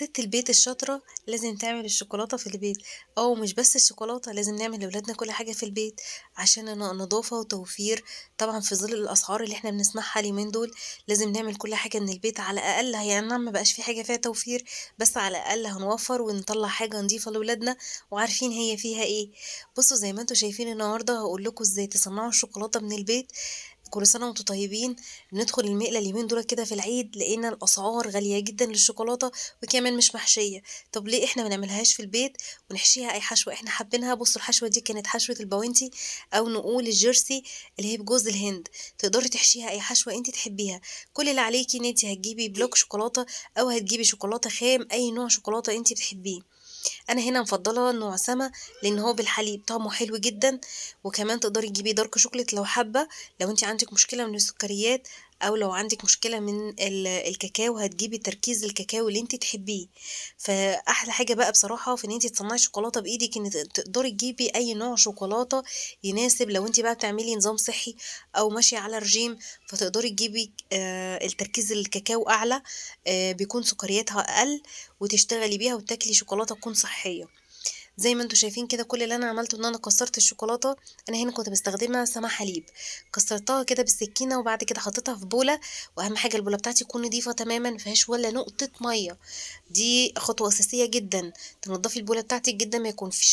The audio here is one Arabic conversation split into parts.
ست البيت الشاطرة لازم تعمل الشوكولاتة في البيت، ومش بس الشوكولاتة لازم نعمل لولادنا كل حاجة في البيت عشان نضافة وتوفير. طبعًا في ظل الأسعار اللي إحنا بنسمعها اليومين دول، لازم نعمل كل حاجة من البيت على الأقل، هي أي نعم ما بقاش في حاجة فيها توفير، بس على الأقل هنوفّر ونطلّع حاجة نضيفة لولادنا وعارفين هي فيها إيه. بُصّوا زي ما أنتم شايفين النهارده هاقول لكم إزاي تصنّعوا الشوكولاتة من البيت. كل سنة وأنتم طيبين. بندخل المقلة اليومين دول كده في العيد لقينا الأسعار غالية جدًا للشوكولاتة وكمان مش محشية. طب ليه إحنا ما نعملهاش في البيت ونحشيها أي حشوة إحنا حابينها؟ بُصّوا الحشوة دي كانت حشوة الباونتي أو نقول الجيرسي اللي هي بجوز الهند، تقدري تحشيها أي حشوة أنتِ تحبيها. كل اللي عليكِ إن أنتِ هتجيبي بلوك شوكولاتة أو هتجيبي شوكولاتة خام، أي نوع شوكولاتة أنتِ بتحبيه. أنا هنا مفضّلة نوع سما لإن هو بالحليب طعمه حلو جدًا، وكمان تقدري تجيبي dark chocolate لو حابة، لو أنتِ عندِك مشكلة من السكريات أو لو عندِك مشكلة من الكاكاو هتجيبي تركيز الكاكاو اللي أنتِ تحبيه. فأحلى حاجة بقى بصراحة في إن أنتِ تصنّعي شوكولاتة بإيدِك إن تقدري تجيبي أي نوع شوكولاتة يناسب لو أنتِ بقى بتعملي نظام صحّي أو ماشية على رجيم، فتقدري تجيبي التركيز الكاكاو أعلى، بيكون سكرياتها أقل وتشتغلي بيها وتاكلي شوكولاتة تكون صحية. زي ما أنتم شايفين كده كل اللي أنا عملته إن أنا كسرت الشوكولاتة. أنا هنا كنت مستخدمة سما حليب، كسرتها كده بالسكينة وبعد كده حطيتها في بولة، وأهم حاجة البولة بتاعتي تكون نضيفة تماما مفيهاش ولا نقطة مية. دي خطوة أساسية جدا، تنضفي البولة بتاعتك جدا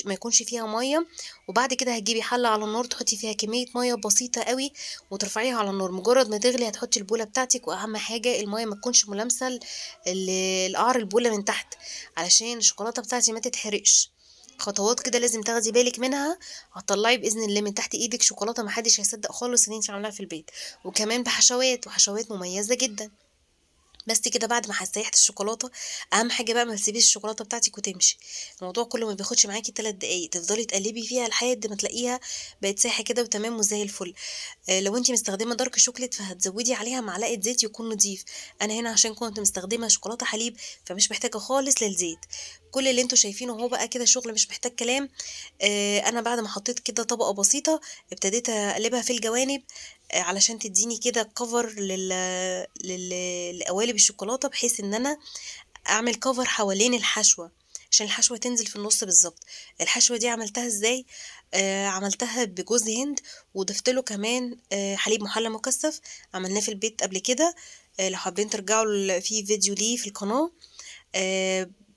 ما يكونش فيها مية. وبعد كده هتجيبي حلة على النار تحطي فيها كمية مية بسيطة قوي وترفعيها على النار. مجرد ما تغلي هتحطي البولة بتاعتك، وأهم حاجة المية ما تكونش ملامسة لقعر البولة من تحت علشان الشوكولاتة بتاعتي ما تتحرقش. خطوات كده لازم تاخدي بالِك منها، هتطلّعي بإذن الله من تحت إيدِك شوكولاتة ما حدش هيصدّق خالص إن أنتِ عاملاها في البيت، وكمان بحشوات وحشوات مميزة جدًا. بس كده بعد ما سيحتِ الشوكولاتة، أهم حاجة بقى ما تسيبيش الشوكولاتة بتاعتِك وتمشي. الموضوع كله ما بياخدش معاكِ 3 دقايق، تفضلي تقلّبي فيها لحد ما تلاقيها بقت سايحة كده وتمام وزي الفل. لو أنتِ مستخدمة dark chocolate فهتزوّدي عليها معلقة زيت يكون نضيف. أنا هنا عشان كنت مستخدمة شوكولاتة حليب فمش محتاجة خالص للزيت. كل اللي أنتم شايفينه أهو بقى كده شغل مش محتاج كلام. أنا بعد ما حطيت كده طبقة بسيطة ابتديت أقلبها في الجوانب، علشان تدّيني كده cover لقوالب الشوكولاتة، بحيث إن أنا أعمل cover حوالين الحشوة، عشان الحشوة تنزل في النُص بالضبط. الحشوة دي عملتها إزاي؟ عملتها بجوز هند وضِفت له كمان حليب مُحلّى مُكثّف، عملناه في البيت قبل كده. لو حابين ترجعوا في فيديو ليه في القناة.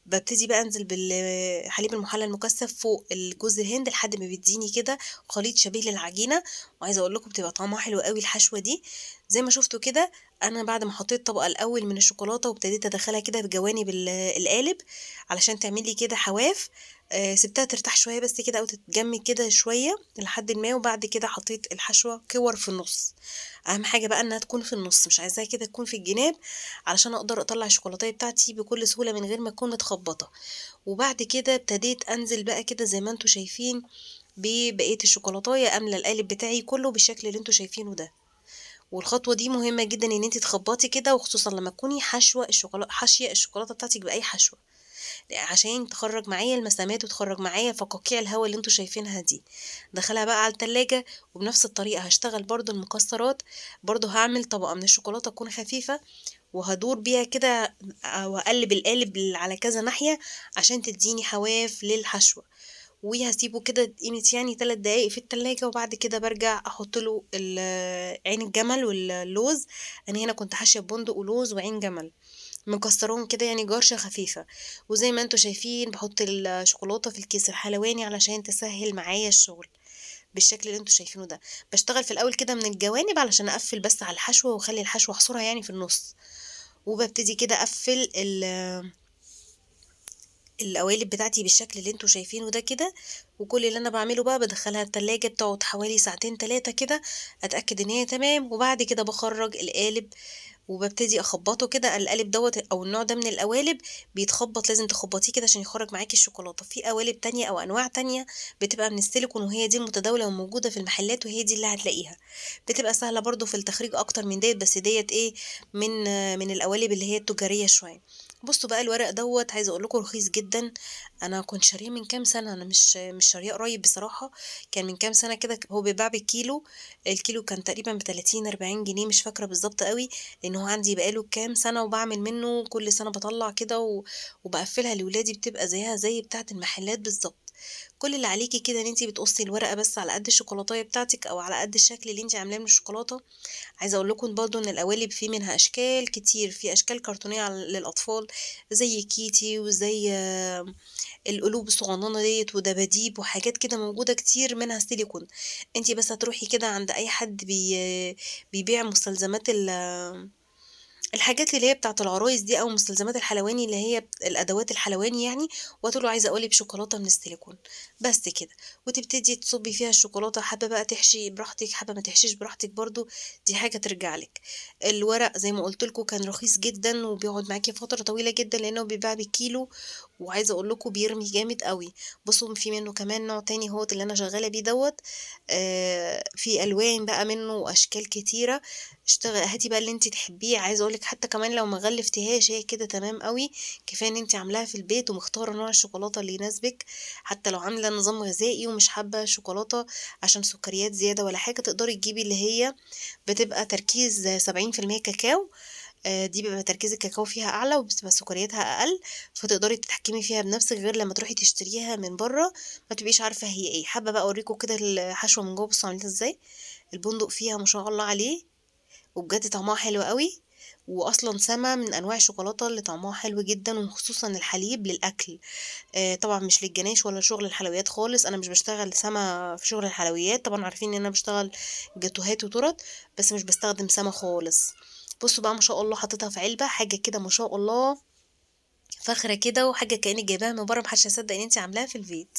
بابتدي بقى أنزل بالحليب المُحلّى المُكثّف فوق الجوز الهند لحد ما بيدّيني كده خليط شبيه للعجينة، وعايزة أقول لكم بتبقى طعمها حلو أوي الحشوة دي. زي ما شُفتوا كده أنا بعد ما حطيت طبقة الأول من الشوكولاتة وابتديت أدخّلها كده في جوانب القالب علشان تعمل لي كده حواف. سِبتها ترتاح شوية بس كده أو تتجمِّد كده شوية لحدٍ ما، وبعد كده حطيت الحشوة كِوَر في النُص. أهم حاجة بقى إنها تكون في النُص، مش عايزاها كده تكون في الجناب علشان أقدر أطلّع الشوكولاتاية بتاعتي بكل سهولة من غير ما تكون متخبّطة. وبعد كده ابتديت أنزل بقى كده زي ما أنتم شايفين ببقية الشوكولاتاية، أملى القالب بتاعي كُلّه بالشكل اللي أنتم شايفينه ده. والخطوة دي مهمة جدًا إن أنتِ تخبّطي كده، وخصوصًا لمّا تكوني حاشية الشوكولاتة بتاعتِك بأي حشوة، عشان تخرّج معايا المسامات وتخرّج معايا فقاقيع الهوا اللي أنتم شايفينها دي. أدخّلها بقى على التلاجة، وبنفس الطريقة هاشتغل برضه المكسرات، برضه هاعمل طبقة من الشوكولاتة تكون خفيفة، وهادور بيها كده وأقلّب القالب على كذا ناحية عشان تدّيني حواف للحشوة. وهاسيبه كده قيمة يعني 3 دقايق في التلاجة، وبعد كده بارجع أحط له عين الجمل واللوز. أنا هنا كنت حاشية ببندق ولوز وعين جمل، مكسراهم كده يعني جرشة خفيفة. وزي ما أنتم شايفين باحط الشوكولاتة في الكيس الحلواني علشان تسهّل معايا الشغل، بالشكل اللي أنتم شايفينه ده. باشتغل في الأول كده من الجوانب علشان أقفّل بس على الحشوة واخلّي الحشوة أحصرها يعني في النُص، وبابتدي كده أقفّل القوالب بتاعتي بالشكل اللي أنتم شايفينه ده كده. وكل اللي أنا باعمله بقى بادخّلها التلاجة بتقعد حوالي ساعتين 3 كده، أتأكد إن هي تمام، وبعد كده باخرّج القالب وبابتدي أخبّطه كده. القالب دوّة أو النوع ده من القوالب بيتخبّط، لازم تخبّطيه كده عشان يخرّج معاكِ الشوكولاتة. في قوالب تانية أو أنواع تانية بتبقى من السيليكون وهي دي المتداولة وموجودة في المحلات وهي دي اللي هتلاقيها، بتبقى سهلة برضه في التخريج أكتر من ديّة، بس ديّة إيه من القوالب اللي هي التجارية شوية. بُصّوا بقى الورق دوّة عايزة أقول لكم رخيص جدًا، أنا كنت شارياه من كام سنة، أنا مش شارياه قريب بصراحة، كان من كام سنة كده هو بيتباع بالكيلو، الكيلو كان تقريبًا ب30، 40 جنيه مش فاكرة بالضبط أوي، لإن هو عندي بقى له كام سنة وباعمل منه كل سنة باطلّع كده وباقفّلها لولادي بتبقى زيها زي بتاعة المحلات بالضبط. كل اللي عليكِ كده إن أنتِ بتقصّي الورقة بس على قد الشوكولاتاية بتاعتِك أو على قد الشكل اللي أنتِ عاملاه من الشوكولاتة. عايزة أقول لكم برضه إن القوالب في منها أشكال كتير، في أشكال كرتونية للأطفال زي كيتي وزي القلوب الصغننة ديّة ودباديب وحاجات كده موجودة كتير منها سيليكون، أنتِ بس هتروحي كده عند أي حد بيبيع مستلزمات الحاجات اللي هي بتاعة العرايس دي أو مستلزمات الحلواني اللي هي الأدوات الحلواني يعني، وتقولي له عايزة قوالب شوكولاتة من السيليكون، بس كده، وتبتدي تصُبّي فيها الشوكولاتة، حابة بقى تحشي براحتك، حابة ما تحشيش براحتك برضه، دي حاجة ترجع لِك. الورق زي ما قُلت لكم كان رخيص جدًا وبيقعد معاكِ فترة طويلة جدًا لإنه بيتباع بالكيلو، وعايزة أقول لكم بيرمي جامد أوي. بُصّوا في منه كمان نوع تاني أهوّة اللي أنا شغّالة بيه دوّة، في ألوان بقى منه وأشكال كتيرة، هاتي بقى اللي أنتِ تحبيه، عايزة أقول لِك حتى كمان لو ما غلّفتيهاش هي كده تمام أوي، كفاية إن أنتِ عاملاها في البيت ومختارة نوع الشوكولاتة اللي يناسبك، حتى لو عاملة نظام غذائي ومش حابة شوكولاتة عشان سكريات زيادة ولا حاجة، تقدري تجيبي اللي هي بتبقى تركيز 70% كاكاو، دي بيبقى تركيز الكاكاو فيها أعلى وبتبقى سكرياتها أقل، فتقدري تتحكمي فيها بنفسِك غير لمّا تروحي تشتريها من برّه ما تبقيش عارفة هي إيه. حابة بقى أورّيكم كده الحشوة من جوّه بُصّوا عاملين إزاي، البندق فيها ما شاء الله عليه وبجد طعمها حلو أوي، وأصلًا سَما من أنواع الشوكولاتة اللي طعمها حلو جدًا وخصوصًا الحليب للأكل، طبعًا مش للجناش ولا شغل الحلويات خالص، أنا مش باشتغل سَما في شغل الحلويات، طبعًا عارفين إن أنا باشتغل جاتوهات وتورت، بس مش باستخدم سَما خالص. بُصّوا بقى ما شاء الله حطيتها في علبة، حاجة كده ما شاء الله فاخرة كده وحاجة كإنِّك جايباها من برّه ما حدش هيصدق إن أنتِ عاملاها في البيت.